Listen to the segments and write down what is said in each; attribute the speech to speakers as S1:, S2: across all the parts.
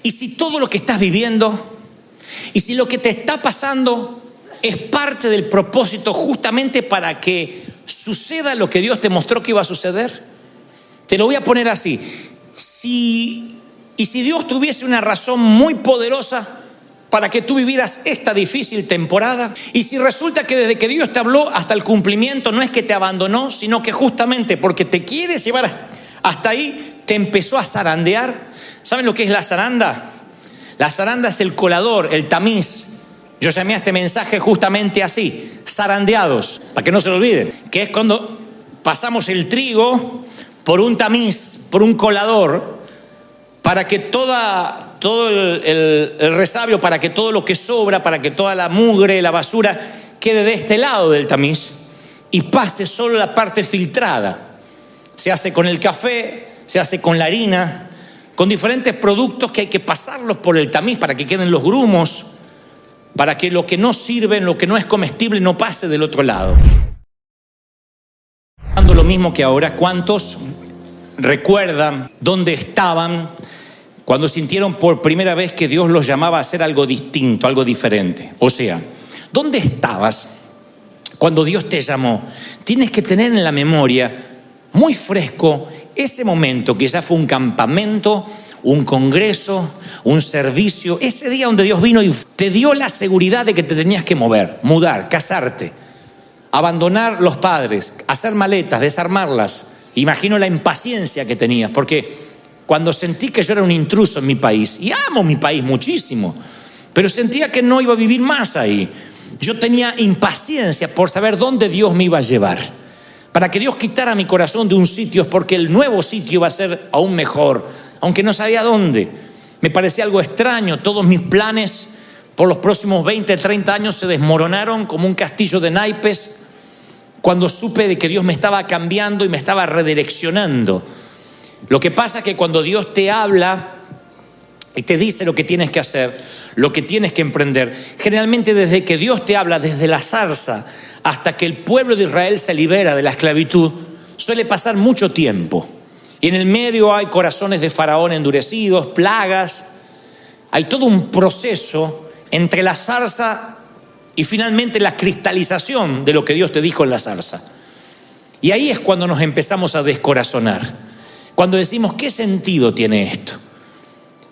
S1: Y si todo lo que estás viviendo, y si lo que te está pasando es parte del propósito justamente para que suceda lo que Dios te mostró que iba a suceder, te lo voy a poner así. Si Dios tuviese una razón muy poderosa para que tú vivieras esta difícil temporada, y si resulta que desde que Dios te habló hasta el cumplimiento no es que te abandonó, sino que justamente porque te quiere llevar hasta ahí, te empezó a zarandear. ¿Saben lo que es la zaranda? La zaranda es el colador, el tamiz. Yo llamé a este mensaje justamente así, zarandeados, para que no se lo olviden, que es cuando pasamos el trigo por un tamiz, por un colador, para que todo el resabio, para que todo lo que sobra, para que toda la mugre, la basura, quede de este lado del tamiz y pase solo la parte filtrada. Se hace con el café, se hace con la harina, con diferentes productos que hay que pasarlos por el tamiz para que queden los grumos, para que lo que no sirve, lo que no es comestible, no pase del otro lado. Lo mismo que ahora, ¿cuántos recuerdan dónde estaban cuando sintieron por primera vez que Dios los llamaba a hacer algo distinto, algo diferente? O sea, ¿dónde estabas cuando Dios te llamó? Tienes que tener en la memoria muy fresco ese momento que ya fue un campamento, un congreso, un servicio, ese día donde Dios vino y te dio la seguridad de que te tenías que mover, mudar, casarte, abandonar los padres, hacer maletas, desarmarlas. Imagino la impaciencia que tenías, porque cuando sentí que yo era un intruso en mi país, y amo mi país muchísimo, pero sentía que no iba a vivir más ahí, yo tenía impaciencia por saber dónde Dios me iba a llevar. Para que Dios quitara mi corazón de un sitio es porque el nuevo sitio iba a ser aún mejor, aunque no sabía dónde. Me parecía algo extraño, todos mis planes por los próximos 20, 30 años se desmoronaron como un castillo de naipes cuando supe de que Dios me estaba cambiando y me estaba redireccionando. Lo que pasa es que cuando Dios te habla y te dice lo que tienes que hacer, lo que tienes que emprender, generalmente desde que Dios te habla, desde la zarza hasta que el pueblo de Israel se libera de la esclavitud, suele pasar mucho tiempo. Y en el medio hay corazones de Faraón endurecidos, plagas. Hay todo un proceso entre la zarza y finalmente la cristalización de lo que Dios te dijo en la zarza. Y ahí es cuando nos empezamos a descorazonar. Cuando decimos, ¿qué sentido tiene esto?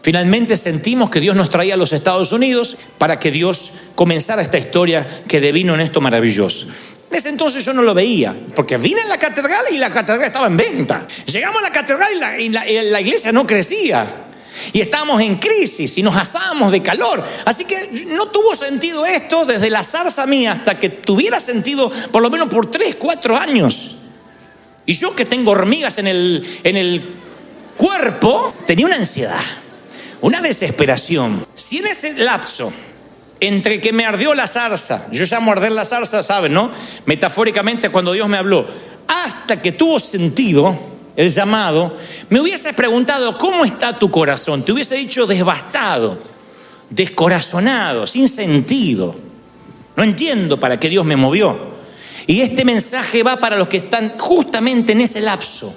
S1: Finalmente sentimos que Dios nos traía a los Estados Unidos para que Dios comenzara esta historia que devino en esto maravilloso. En ese entonces yo no lo veía, porque vine a la catedral y la catedral estaba en venta. Llegamos a la catedral y la iglesia no crecía. Y estábamos en crisis y nos asábamos de calor. Así que no tuvo sentido esto desde la zarza mía hasta que tuviera sentido por lo menos por 3, 4 años. Y yo que tengo hormigas en el cuerpo, tenía una ansiedad, una desesperación. Si en ese lapso entre que me ardió la zarza, yo llamo arder la zarza, ¿saben, no? Metafóricamente cuando Dios me habló, hasta que tuvo sentido el llamado, me hubiese preguntado, ¿cómo está tu corazón? Te hubiese dicho devastado, descorazonado, sin sentido. No entiendo para qué Dios me movió. Y este mensaje va para los que están justamente en ese lapso,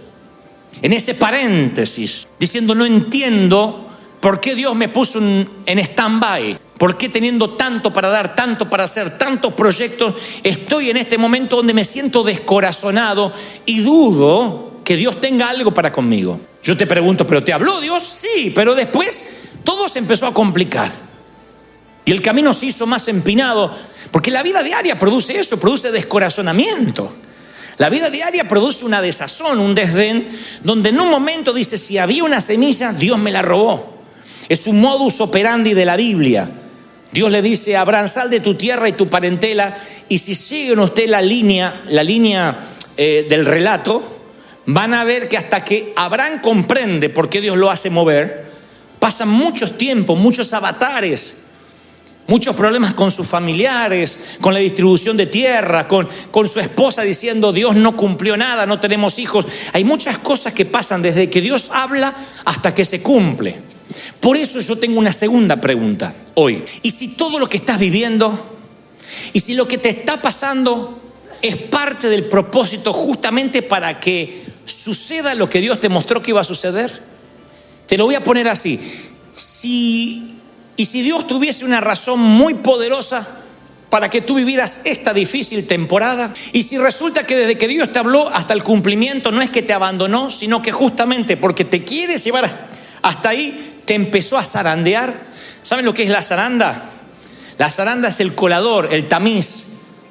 S1: en ese paréntesis, diciendo, no entiendo por qué Dios me puso en stand-by. ¿Por qué teniendo tanto para dar, tanto para hacer, tantos proyectos, estoy en este momento donde me siento descorazonado y dudo que Dios tenga algo para conmigo? Yo te pregunto, ¿pero te habló Dios? Sí, pero después todo se empezó a complicar. Y el camino se hizo más empinado, porque la vida diaria produce eso, produce descorazonamiento. La vida diaria produce una desazón, un desdén, donde en un momento dice, si había una semilla, Dios me la robó. Es un modus operandi de la Biblia. Dios le dice a Abraham, sal de tu tierra y tu parentela, y si siguen usted la línea del relato, van a ver que hasta que Abraham comprende por qué Dios lo hace mover, pasan muchos tiempos, muchos avatares, muchos problemas con sus familiares, con la distribución de tierra, con su esposa diciendo Dios no cumplió nada, no tenemos hijos. Hay muchas cosas que pasan desde que Dios habla hasta que se cumple. Por eso yo tengo una segunda pregunta hoy. ¿Y si todo lo que estás viviendo, y si lo que te está pasando es parte del propósito justamente para que suceda lo que Dios te mostró que iba a suceder? Te lo voy a poner así. Si Dios tuviese una razón muy poderosa para que tú vivieras esta difícil temporada, y si resulta que desde que Dios te habló hasta el cumplimiento no es que te abandonó, sino que justamente porque te quiere llevar hasta ahí, te empezó a zarandear. ¿Saben lo que es la zaranda? La zaranda es el colador, el tamiz.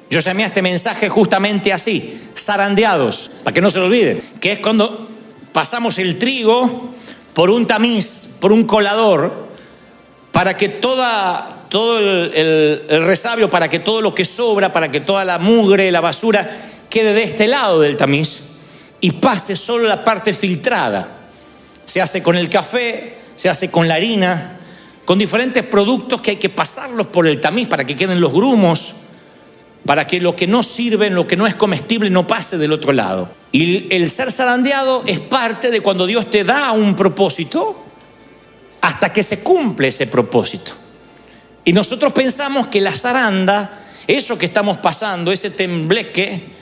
S1: Yo llamé a este mensaje justamente así, zarandeados, para que no se lo olviden, que es cuando pasamos el trigo por un tamiz, por un colador, para que todo el resabio, para que todo lo que sobra, para que toda la mugre, la basura, quede de este lado del tamiz y pase solo la parte filtrada. Se hace con el café, se hace con la harina, con diferentes productos que hay que pasarlos por el tamiz para que queden los grumos, para que lo que no sirve, lo que no es comestible, no pase del otro lado. Y el ser zarandeado es parte de cuando Dios te da un propósito hasta que se cumple ese propósito. Y nosotros pensamos que la zaranda, eso que estamos pasando, ese tembleque,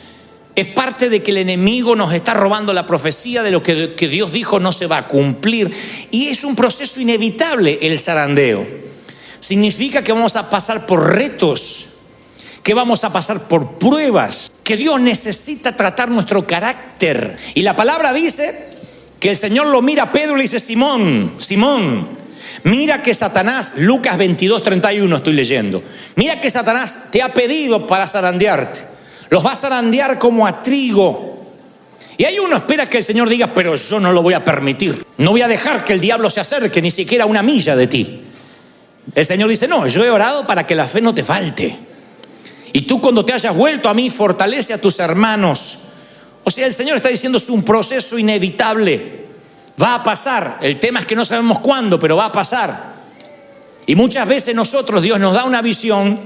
S1: es parte de que el enemigo nos está robando la profecía de lo que Dios dijo no se va a cumplir. Y es un proceso inevitable el zarandeo. Significa que vamos a pasar por retos, que vamos a pasar por pruebas, que Dios necesita tratar nuestro carácter. Y la palabra dice que el Señor lo mira a Pedro y le dice: Simón, Simón, mira que Satanás, Lucas 22:31 estoy leyendo, mira que Satanás te ha pedido para zarandearte, los va a zarandear como a trigo. Y ahí uno espera que el Señor diga: pero yo no lo voy a permitir, no voy a dejar que el diablo se acerque ni siquiera a una milla de ti. El Señor dice: no, yo he orado para que la fe no te falte, y tú cuando te hayas vuelto a mí fortalece a tus hermanos. O sea, el Señor está diciendo: es un proceso inevitable, va a pasar. El tema es que no sabemos cuándo, pero va a pasar. Y muchas veces nosotros, Dios nos da una visión,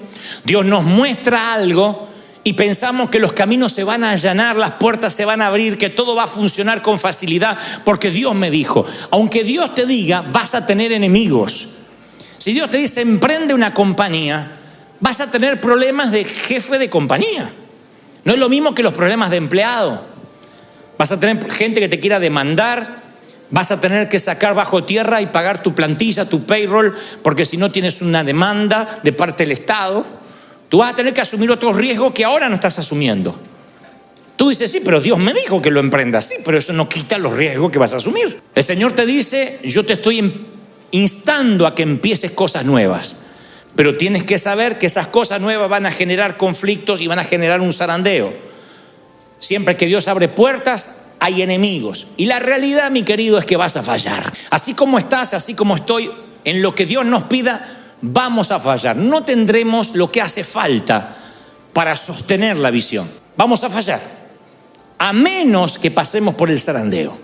S1: Dios nos muestra algo y pensamos que los caminos se van a allanar, las puertas se van a abrir, que todo va a funcionar con facilidad porque Dios me dijo. Aunque Dios te diga, vas a tener enemigos. Si Dios te dice: emprende una compañía, vas a tener problemas de jefe de compañía. No es lo mismo que los problemas de empleado. Vas a tener gente que te quiera demandar, vas a tener que sacar bajo tierra y pagar tu plantilla, tu payroll, porque si no tienes una demanda de parte del Estado, tú vas a tener que asumir otros riesgos que ahora no estás asumiendo. Tú dices: sí, pero Dios me dijo que lo emprendas. Sí, pero eso no quita los riesgos que vas a asumir. El Señor te dice: yo te estoy instando a que empieces cosas nuevas. Pero tienes que saber que esas cosas nuevas van a generar conflictos y van a generar un zarandeo. Siempre que Dios abre puertas, hay enemigos. Y la realidad, mi querido, es que vas a fallar. Así como estás, así como estoy, en lo que Dios nos pida, vamos a fallar. No tendremos lo que hace falta para sostener la visión. Vamos a fallar, a menos que pasemos por el zarandeo.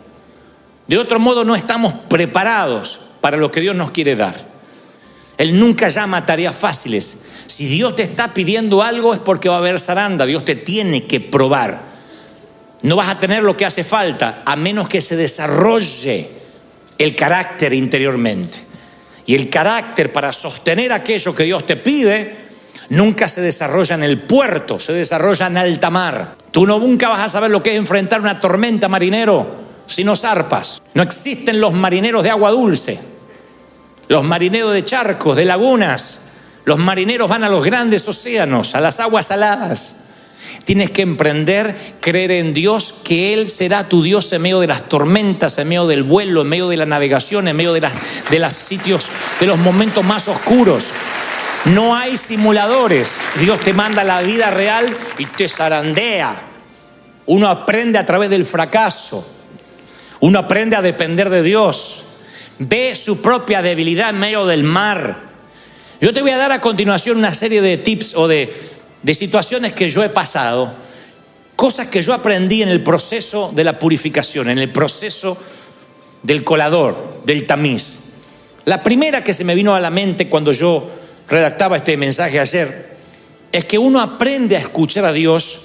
S1: De otro modo, no estamos preparados para lo que Dios nos quiere dar. Él nunca llama tareas fáciles. Si Dios te está pidiendo algo es porque va a haber zaranda. Dios te tiene que probar. No vas a tener lo que hace falta a menos que se desarrolle el carácter interiormente. Y el carácter para sostener aquello que Dios te pide nunca se desarrolla en el puerto, se desarrolla en alta mar. Tú nunca vas a saber lo que es enfrentar una tormenta, marinero, si no zarpas. No existen los marineros de agua dulce. Los marineros de charcos, de lagunas, los marineros van a los grandes océanos, a las aguas saladas. Tienes que emprender, creer en Dios, que Él será tu Dios en medio de las tormentas, en medio del vuelo, en medio de la navegación, en medio de los sitios, de los momentos más oscuros. No hay simuladores. Dios te manda la vida real y te zarandea. Uno aprende a través del fracaso. Uno aprende a depender de Dios. Ve su propia debilidad en medio del mar. Yo te voy a dar a continuación una serie de tips o de situaciones que yo he pasado, cosas que yo aprendí en el proceso de la purificación, en el proceso del colador, del tamiz. La primera que se me vino a la mente cuando yo redactaba este mensaje ayer es que uno aprende a escuchar a Dios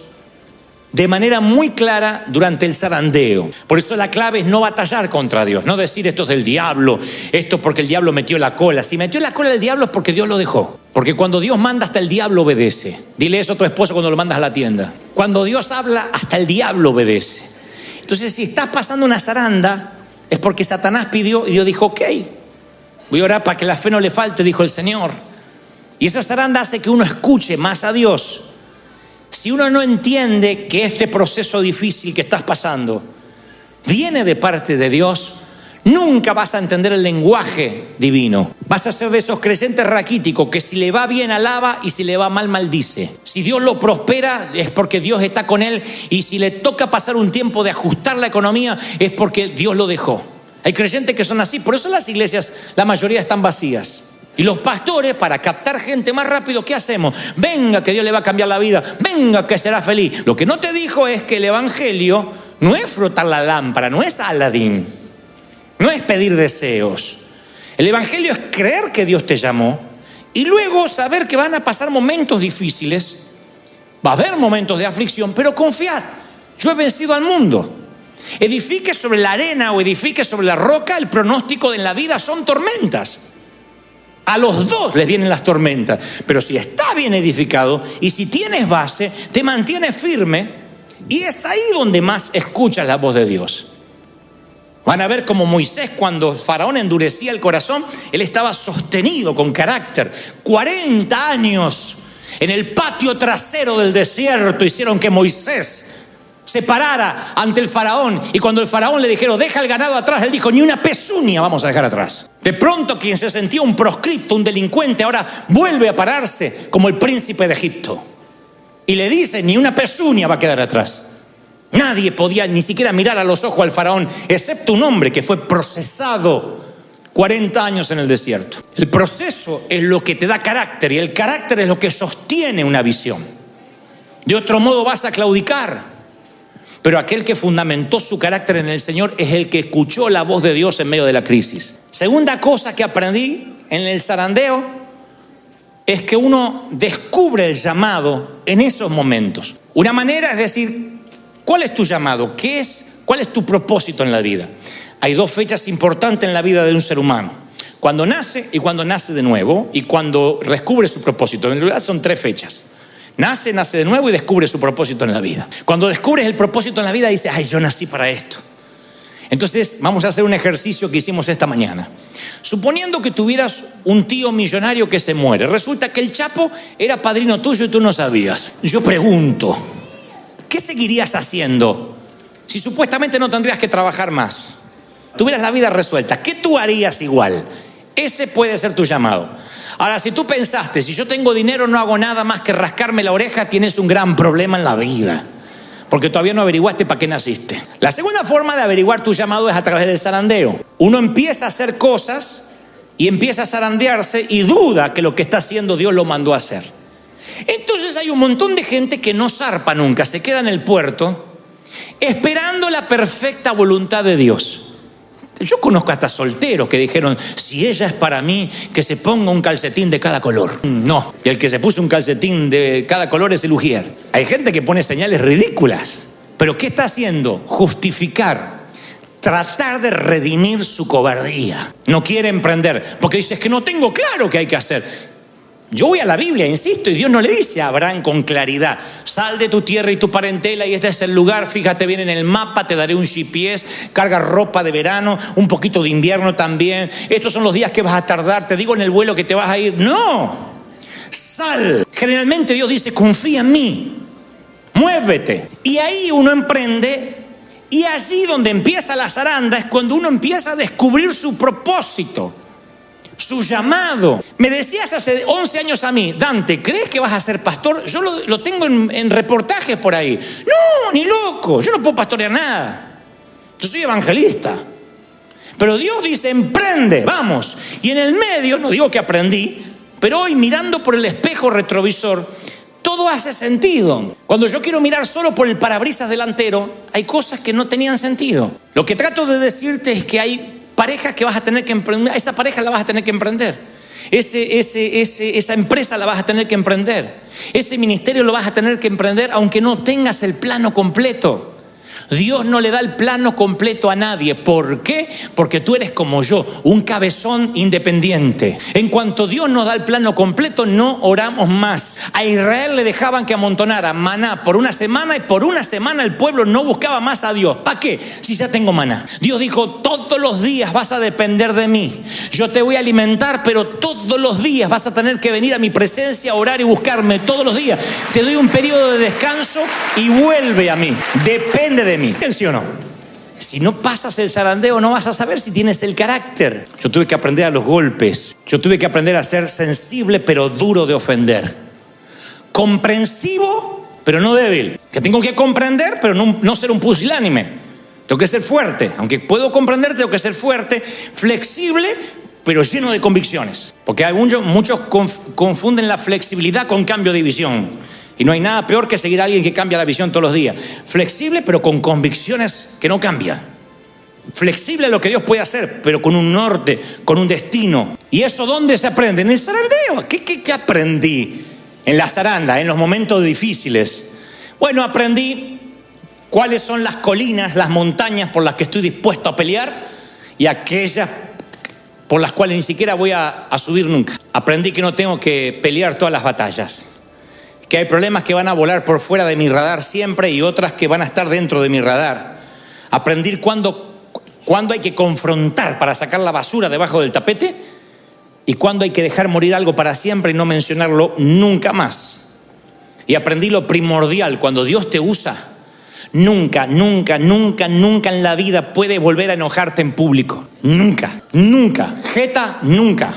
S1: de manera muy clara durante el zarandeo. Por eso la clave es no batallar contra Dios, no decir esto es del diablo, esto porque el diablo metió la cola. Si metió la cola el diablo es porque Dios lo dejó. Porque cuando Dios manda, hasta el diablo obedece. Dile eso a tu esposo cuando lo mandas a la tienda. Cuando Dios habla, hasta el diablo obedece. Entonces, si estás pasando una zaranda, es porque Satanás pidió y Dios dijo: ok, Voy a orar para que la fe no le falte, dijo el Señor. Y esa zaranda hace que uno escuche más a Dios. Si uno no entiende que este proceso difícil que estás pasando viene de parte de Dios, nunca vas a entender el lenguaje divino. Vas a ser de esos creyentes raquíticos que si le va bien alaba y si le va mal maldice. Si Dios lo prospera es porque Dios está con él, y si le toca pasar un tiempo de ajustar la economía es porque Dios lo dejó. Hay creyentes que son así, por eso las iglesias, la mayoría están vacías. Y los pastores, para captar gente más rápido, ¿qué hacemos? Venga que Dios le va a cambiar la vida, venga que será feliz. Lo que no te dijo es que el evangelio no es frotar la lámpara, no es Aladín, no es pedir deseos. El evangelio es creer que Dios te llamó y luego saber que van a pasar momentos difíciles, va a haber momentos de aflicción, pero confiad, yo he vencido al mundo. Edifique sobre la arena o edifique sobre la roca, el pronóstico de la vida son tormentas. A los dos les vienen las tormentas, pero si está bien edificado y si tienes base, te mantienes firme, y es ahí donde más escuchas la voz de Dios. Van a ver como Moisés, cuando Faraón endurecía el corazón, él estaba sostenido con carácter. 40 años en el patio trasero del desierto hicieron que Moisés se parara ante el faraón, y cuando el faraón le dijeron deja el ganado atrás, él dijo ni una pezuña vamos a dejar atrás. De pronto quien se sentía un proscripto, un delincuente, ahora vuelve a pararse como el príncipe de Egipto y le dice ni una pezuña va a quedar atrás. Nadie podía ni siquiera mirar a los ojos al faraón, excepto un hombre que fue procesado 40 años en el desierto. El proceso es lo que te da carácter, y el carácter es lo que sostiene una visión. De otro modo vas a claudicar. Pero aquel que fundamentó su carácter en el Señor es el que escuchó la voz de Dios en medio de la crisis. Segunda cosa que aprendí en el zarandeo es que uno descubre el llamado en esos momentos. Una manera es decir, ¿cuál es tu llamado? ¿Qué es? ¿Cuál es tu propósito en la vida? Hay dos fechas importantes en la vida de un ser humano: cuando nace y cuando nace de nuevo, y cuando descubre su propósito. En realidad son 3 fechas. Nace de nuevo y descubre su propósito en la vida. Cuando descubres el propósito en la vida dices, ay, yo nací para esto. Entonces vamos a hacer un ejercicio que hicimos esta mañana. Suponiendo que tuvieras un tío millonario que se muere, resulta que el Chapo era padrino tuyo y tú no sabías. Yo pregunto, ¿qué seguirías haciendo si supuestamente no tendrías que trabajar más? Tuvieras la vida resuelta, ¿qué tú harías igual? Ese puede ser tu llamado. Ahora, si tú pensaste, si yo tengo dinero no hago nada más que rascarme la oreja, tienes un gran problema en la vida, porque todavía no averiguaste para qué naciste. La segunda forma de averiguar tu llamado es a través del zarandeo. Uno empieza a hacer cosas y empieza a zarandearse y duda que lo que está haciendo Dios lo mandó a hacer. Entonces hay un montón de gente que no zarpa nunca, se queda en el puerto esperando la perfecta voluntad de Dios. Yo conozco hasta solteros que dijeron, si ella es para mí, que se ponga un calcetín de cada color. No, y el que se puso un calcetín de cada color es el ujier. Hay gente que pone señales ridículas. ¿Pero qué está haciendo? Justificar, tratar de redimir su cobardía. No quiere emprender, porque dice, es que no tengo claro qué hay que hacer. Yo voy a la Biblia, insisto, y Dios no le dice a Abraham con claridad, sal de tu tierra y tu parentela y este es el lugar, fíjate bien en el mapa, te daré un GPS, carga ropa de verano, un poquito de invierno también, estos son los días que vas a tardar, te digo en el vuelo que te vas a ir. No, sal. Generalmente Dios dice, confía en mí, muévete. Y ahí uno emprende, y allí donde empieza la zaranda es cuando uno empieza a descubrir su propósito, su llamado. Me decías hace 11 años a mí, Dante, ¿crees que vas a ser pastor? Yo lo tengo en reportajes por ahí. No, ni loco, yo no puedo pastorear nada. Yo soy evangelista. Pero Dios dice, emprende, vamos. Y en el medio, no digo que aprendí, pero hoy mirando por el espejo retrovisor, todo hace sentido. Cuando yo quiero mirar solo por el parabrisas delantero, hay cosas que no tenían sentido. Lo que trato de decirte es que hay parejas que vas a tener que emprender, esa pareja la vas a tener que emprender, esa empresa la vas a tener que emprender, ese ministerio lo vas a tener que emprender aunque no tengas el plano completo. Dios no le da el plano completo a nadie. ¿Por qué? Porque tú eres como yo, un cabezón independiente. En cuanto Dios nos da el plano completo, no oramos más. A Israel le dejaban que amontonara maná por una semana y por una semana el pueblo no buscaba más a Dios. ¿Para qué? Si ya tengo maná. Dios dijo, todos los días vas a depender de mí. Yo te voy a alimentar, pero todos los días vas a tener que venir a mi presencia, orar y buscarme todos los días. Te doy un periodo de descanso y vuelve a mí. Depende de mí. ¿Sí o no? Si no pasas el zarandeo, no vas a saber si tienes el carácter. Yo tuve que aprender a los golpes. Yo tuve que aprender a ser sensible, pero duro de ofender. Comprensivo, pero no débil. Que tengo que comprender, pero no ser un pusilánime. Tengo que ser fuerte. Aunque puedo comprender, tengo que ser fuerte. Flexible, pero lleno de convicciones. Porque muchos confunden la flexibilidad con cambio de visión. Y no hay nada peor que seguir a alguien que cambia la visión todos los días. Flexible, pero con convicciones que no cambian. Flexible a lo que Dios puede hacer, pero con un norte, con un destino. ¿Y eso dónde se aprende? En el zarandeo. ¿Qué aprendí en la zaranda, en los momentos difíciles? Bueno, aprendí cuáles son las colinas, las montañas por las que estoy dispuesto a pelear y aquellas por las cuales ni siquiera voy a subir nunca. Aprendí que no tengo que pelear todas las batallas. Que hay problemas que van a volar por fuera de mi radar siempre y otras que van a estar dentro de mi radar. Aprendí cuándo hay que confrontar para sacar la basura debajo del tapete y cuándo hay que dejar morir algo para siempre y no mencionarlo nunca más. Y aprendí lo primordial: cuando Dios te usa, nunca en la vida puedes volver a enojarte en público. Nunca. Jeta, nunca.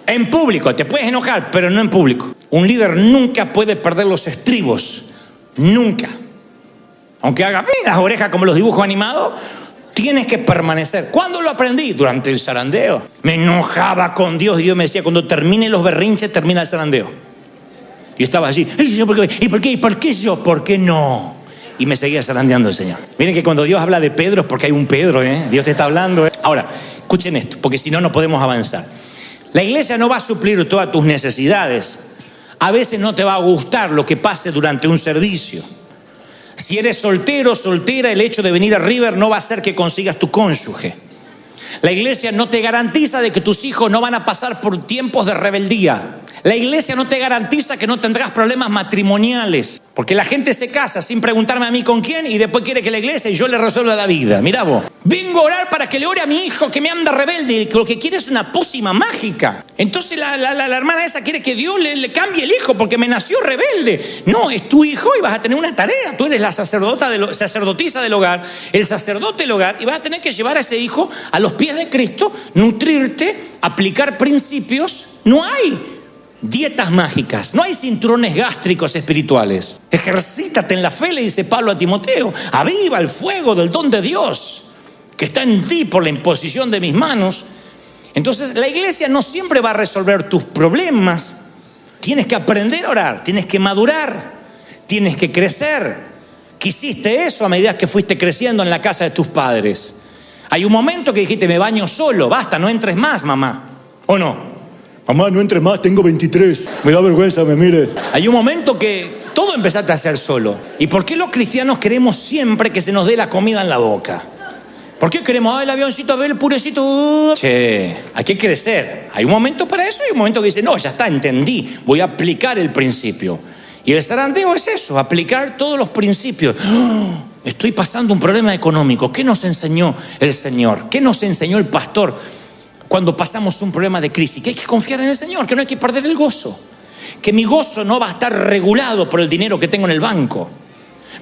S1: En público te puedes enojar, pero no en público. Un líder nunca puede perder los estribos. Nunca. Aunque haga las orejas como los dibujos animados, tienes que permanecer. ¿Cuándo lo aprendí? Durante el zarandeo. Me enojaba con Dios y Dios me decía, cuando termine los berrinches, termina el zarandeo. Y estaba allí. ¿Y por qué? ¿Y por qué yo? ¿Por qué no? Y me seguía zarandeando el Señor. Miren que cuando Dios habla de Pedro es porque hay un Pedro, Dios te está hablando, Ahora, escuchen esto, porque si no, no podemos avanzar. La iglesia no va a suplir todas tus necesidades. A veces no te va a gustar lo que pase durante un servicio. Si eres soltero, soltera, el hecho de venir a River no va a hacer que consigas tu cónyuge. La iglesia no te garantiza de que tus hijos no van a pasar por tiempos de rebeldía. La iglesia no te garantiza que no tendrás problemas matrimoniales. Porque la gente se casa sin preguntarme a mí con quién y después quiere que la iglesia y yo le resuelva la vida. Mirá vos. Vengo a orar para que le ore a mi hijo que me anda rebelde y lo que quiere es una pócima mágica. Entonces la hermana esa quiere que Dios le cambie el hijo porque me nació rebelde. No, es tu hijo y vas a tener una tarea. Tú eres la sacerdotisa del hogar, el sacerdote del hogar, y vas a tener que llevar a ese hijo a los pies de Cristo, nutrirte, aplicar principios. No hay dietas mágicas, no hay cinturones gástricos espirituales. Ejercítate en la fe, le dice Pablo a Timoteo. Aviva el fuego del don de Dios que está en ti por la imposición de mis manos. Entonces la iglesia no siempre va a resolver tus problemas. Tienes que aprender a orar, tienes que madurar, tienes que crecer. Quisiste eso a medida que fuiste creciendo en la casa de tus padres. Hay un momento que dijiste, me baño solo, basta, no entres más, mamá. ¿O no? Mamá, no entres más, tengo 23. Me da vergüenza, me mires. Hay un momento que todo empezaste a hacer solo. ¿Y por qué los cristianos queremos siempre que se nos dé la comida en la boca? ¿Por qué queremos, el avioncito, a ver el purecito? Che, hay que crecer. Hay un momento para eso y un momento que dice, no, ya está, entendí, voy a aplicar el principio. Y el zarandeo es eso, aplicar todos los principios. Estoy pasando un problema económico. ¿Qué nos enseñó el Señor? ¿Qué nos enseñó el pastor? Cuando pasamos un problema de crisis, que hay que confiar en el Señor, que no hay que perder el gozo, que mi gozo no va a estar regulado por el dinero que tengo en el banco.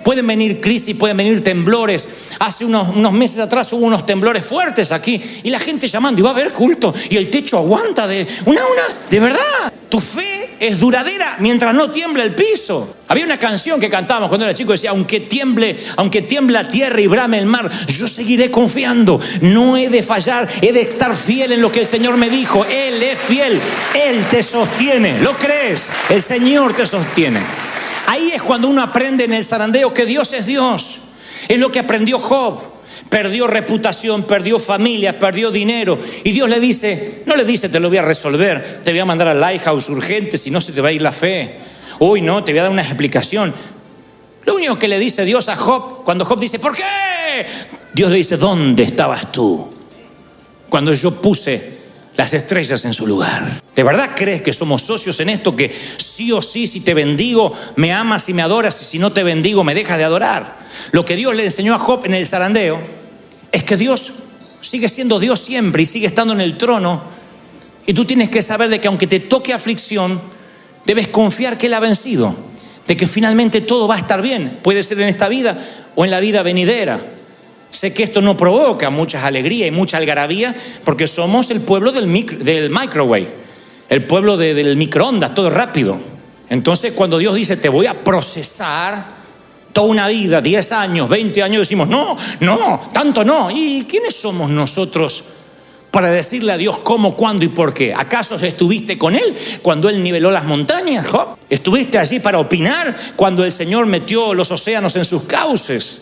S1: Pueden venir crisis, pueden venir temblores. Hace unos meses atrás hubo unos temblores fuertes aquí y la gente llamando, y va a haber culto y el techo aguanta de verdad. Tu fe es duradera mientras no tiembla el piso. Había una canción que cantábamos cuando era chico, decía, aunque tiemble la tierra y brame el mar, yo seguiré confiando. No he de fallar, he de estar fiel en lo que el Señor me dijo. Él es fiel, Él te sostiene. ¿Lo crees? El Señor te sostiene. Ahí es cuando uno aprende en el zarandeo que Dios es Dios. Es lo que aprendió Job. Perdió reputación, perdió familia, perdió dinero. Y Dios le dice, no le dice te lo voy a resolver, te voy a mandar al Lighthouse urgente, si no se te va a ir la fe. Uy, no, te voy a dar una explicación. Lo único que le dice Dios a Job, cuando Job dice, ¿por qué? Dios le dice, ¿dónde estabas tú cuando yo puse las estrellas en su lugar? ¿De verdad crees que somos socios en esto? Que sí o sí, si te bendigo, me amas y me adoras, y si no te bendigo, me dejas de adorar. Lo que Dios le enseñó a Job en el zarandeo es que Dios sigue siendo Dios siempre y sigue estando en el trono. Y tú tienes que saber de que aunque te toque aflicción, debes confiar que Él ha vencido, de que finalmente todo va a estar bien. Puede ser en esta vida o en la vida venidera. Sé que esto no provoca mucha alegría y mucha algarabía, porque somos el pueblo del microwave, el pueblo del microondas, todo rápido. Entonces cuando Dios dice, te voy a procesar toda una vida, 10 años, 20 años, decimos, no, tanto no. ¿Y quiénes somos nosotros para decirle a Dios cómo, cuándo y por qué? ¿Acaso estuviste con Él cuando Él niveló las montañas, Job? ¿Estuviste allí para opinar cuando el Señor metió los océanos en sus cauces?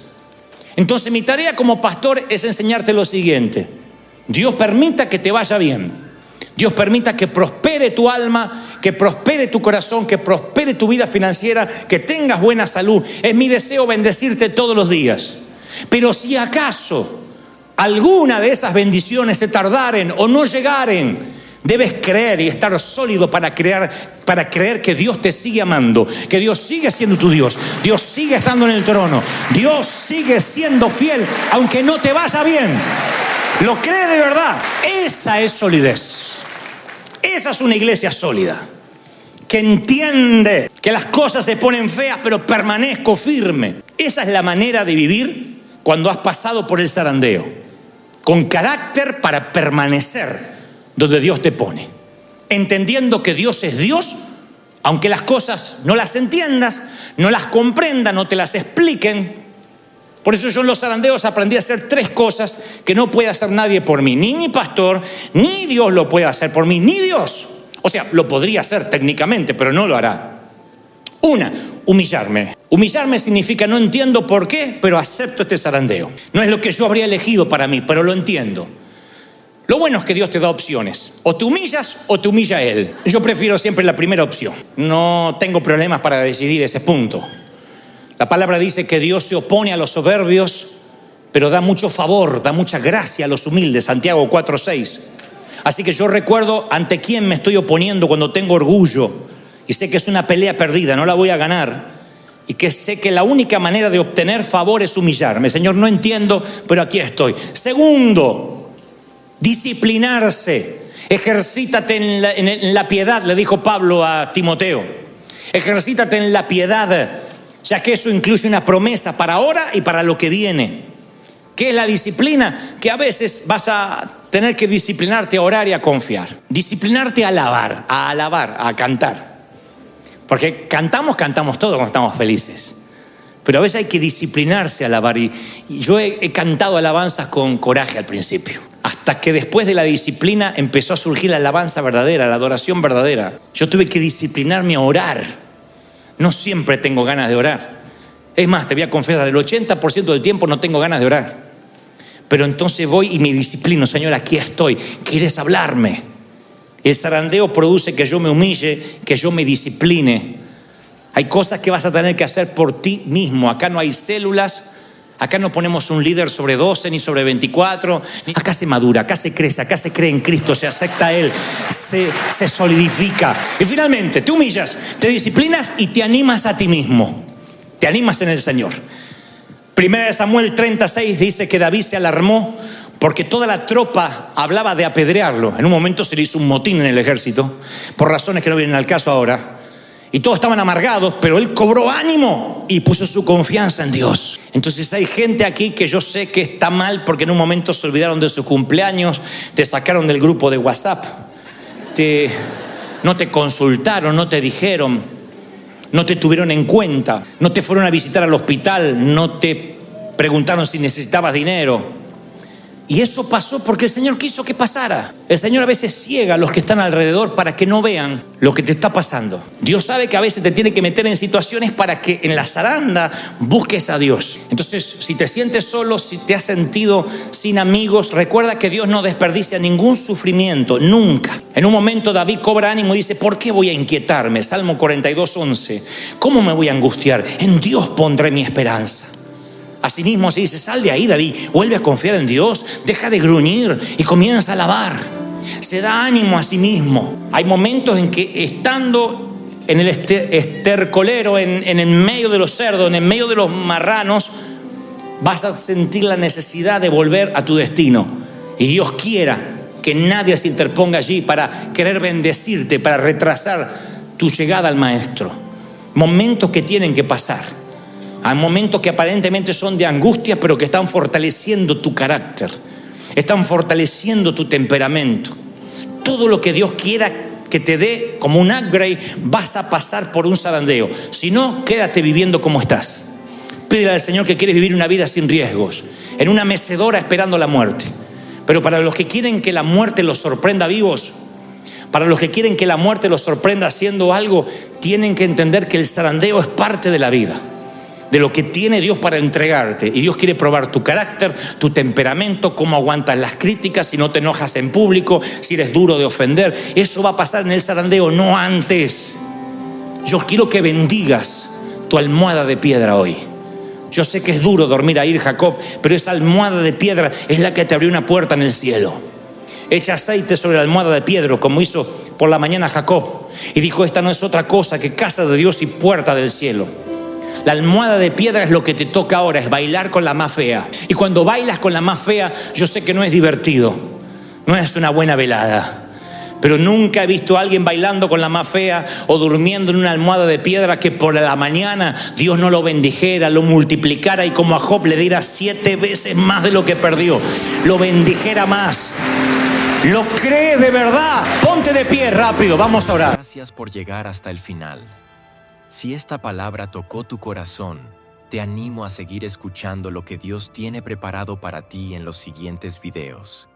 S1: Entonces mi tarea como pastor es enseñarte lo siguiente: Dios permita que te vaya bien, Dios permita que prospere tu alma, que prospere tu corazón, que prospere tu vida financiera, que tengas buena salud. Es mi deseo bendecirte todos los días. Pero si acaso alguna de esas bendiciones se tardaren o no llegaren, debes creer y estar sólido para creer que Dios te sigue amando, que Dios sigue siendo tu Dios, Dios sigue estando en el trono, Dios sigue siendo fiel aunque no te vaya bien. ¿Lo cree de verdad? Esa es solidez. Esa es una iglesia sólida, que entiende que las cosas se ponen feas, pero permanezco firme. Esa es la manera de vivir cuando has pasado por el zarandeo, con carácter para permanecer donde Dios te pone, entendiendo que Dios es Dios, aunque las cosas no las entiendas, no las comprendas, no te las expliquen. Por eso yo en los zarandeos aprendí a hacer 3 cosas que no puede hacer nadie por mí, ni mi pastor, ni Dios lo puede hacer por mí, ni Dios. O sea, lo podría hacer técnicamente, pero no lo hará. Una, humillarme. Humillarme significa no entiendo por qué, pero acepto este zarandeo. No es lo que yo habría elegido para mí, pero lo entiendo. Lo bueno es que Dios te da opciones. O te humillas o te humilla Él. Yo prefiero siempre la primera opción. No tengo problemas para decidir ese punto. La palabra dice que Dios se opone a los soberbios, pero da mucho favor, da mucha gracia a los humildes. Santiago 4:6. Así que yo recuerdo ante quién me estoy oponiendo cuando tengo orgullo y sé que es una pelea perdida, no la voy a ganar, y que sé que la única manera de obtener favor es humillarme. Señor, no entiendo, pero aquí estoy. Segundo, disciplinarse. Ejercítate en la piedad, le dijo Pablo a Timoteo. Ejercítate en la piedad, ya que eso incluye una promesa para ahora y para lo que viene. ¿Qué es la disciplina? Que a veces vas a tener que disciplinarte a orar y a confiar. Disciplinarte a alabar, a cantar. Porque cantamos todos cuando estamos felices. Pero a veces hay que disciplinarse a alabar. Y yo he cantado alabanzas con coraje al principio. Hasta que después de la disciplina empezó a surgir la alabanza verdadera, la adoración verdadera. Yo tuve que disciplinarme a orar. No siempre tengo ganas de orar. Es más, te voy a confesar, el 80% del tiempo no tengo ganas de orar. Pero entonces voy y me disciplino. Señor, aquí estoy. ¿Quieres hablarme? El zarandeo produce que yo me humille, que yo me discipline. Hay cosas que vas a tener que hacer por ti mismo. Acá no hay células. Acá no ponemos un líder sobre 12 ni sobre 24. Acá se madura, acá se crece, acá se cree en Cristo, se acepta a Él, se solidifica. Y finalmente te humillas, te disciplinas y te animas a ti mismo. Te animas en el Señor. Primera de Samuel 36 dice que David se alarmó porque toda la tropa hablaba de apedrearlo. En un momento se le hizo un motín en el ejército, por razones que no vienen al caso ahora. Y todos estaban amargados, pero él cobró ánimo y puso su confianza en Dios. Entonces hay gente aquí que yo sé que está mal porque en un momento se olvidaron de su cumpleaños, te sacaron del grupo de WhatsApp, no te consultaron, no te dijeron, no te tuvieron en cuenta, no te fueron a visitar al hospital, no te preguntaron si necesitabas dinero. Y eso pasó porque el Señor quiso que pasara. El Señor a veces ciega a los que están alrededor para que no vean lo que te está pasando. Dios sabe que a veces te tiene que meter en situaciones para que en la zaranda busques a Dios. Entonces, si te sientes solo, si te has sentido sin amigos, recuerda que Dios no desperdicia ningún sufrimiento, nunca. En un momento David cobra ánimo y dice: ¿por qué voy a inquietarme? Salmo 42:11. ¿Cómo me voy a angustiar? En Dios pondré mi esperanza. Asimismo se dice: sal de ahí, David, vuelve a confiar en Dios, deja de gruñir y comienza a alabar. Se da ánimo a sí mismo. Hay momentos en que estando en el estercolero, en el medio de los cerdos, en el medio de los marranos, vas a sentir la necesidad de volver a tu destino. Y Dios quiera que nadie se interponga allí para querer bendecirte, para retrasar tu llegada al Maestro. Momentos que tienen que pasar. Hay momentos que aparentemente son de angustia, pero que están fortaleciendo tu carácter, están fortaleciendo tu temperamento. Todo lo que Dios quiera que te dé como un upgrade, vas a pasar por un zarandeo. Si no, quédate viviendo como estás. Pídele al Señor que quieres vivir una vida sin riesgos, en una mecedora esperando la muerte. Pero para los que quieren que la muerte los sorprenda vivos, para los que quieren que la muerte los sorprenda haciendo algo, tienen que entender que el zarandeo es parte de la vida, de lo que tiene Dios para entregarte. Y Dios quiere probar tu carácter, tu temperamento, cómo aguantas las críticas, si no te enojas en público, si eres duro de ofender. Eso va a pasar en el zarandeo, no antes. Yo quiero que bendigas tu almohada de piedra hoy. Yo sé que es duro dormir ahí, Jacob, pero esa almohada de piedra es la que te abrió una puerta en el cielo. Echa aceite sobre la almohada de piedra, como hizo por la mañana Jacob, y dijo: esta no es otra cosa que casa de Dios y puerta del cielo. La almohada de piedra es lo que te toca ahora, es bailar con la más fea. Y cuando bailas con la más fea, yo sé que no es divertido, no es una buena velada. Pero nunca he visto a alguien bailando con la más fea o durmiendo en una almohada de piedra que por la mañana Dios no lo bendijera, lo multiplicara y como a Job le diera 7 veces más de lo que perdió, lo bendijera más. ¿Lo crees de verdad? Ponte de pie rápido, vamos a orar.
S2: Gracias por llegar hasta el final. Si esta palabra tocó tu corazón, te animo a seguir escuchando lo que Dios tiene preparado para ti en los siguientes videos.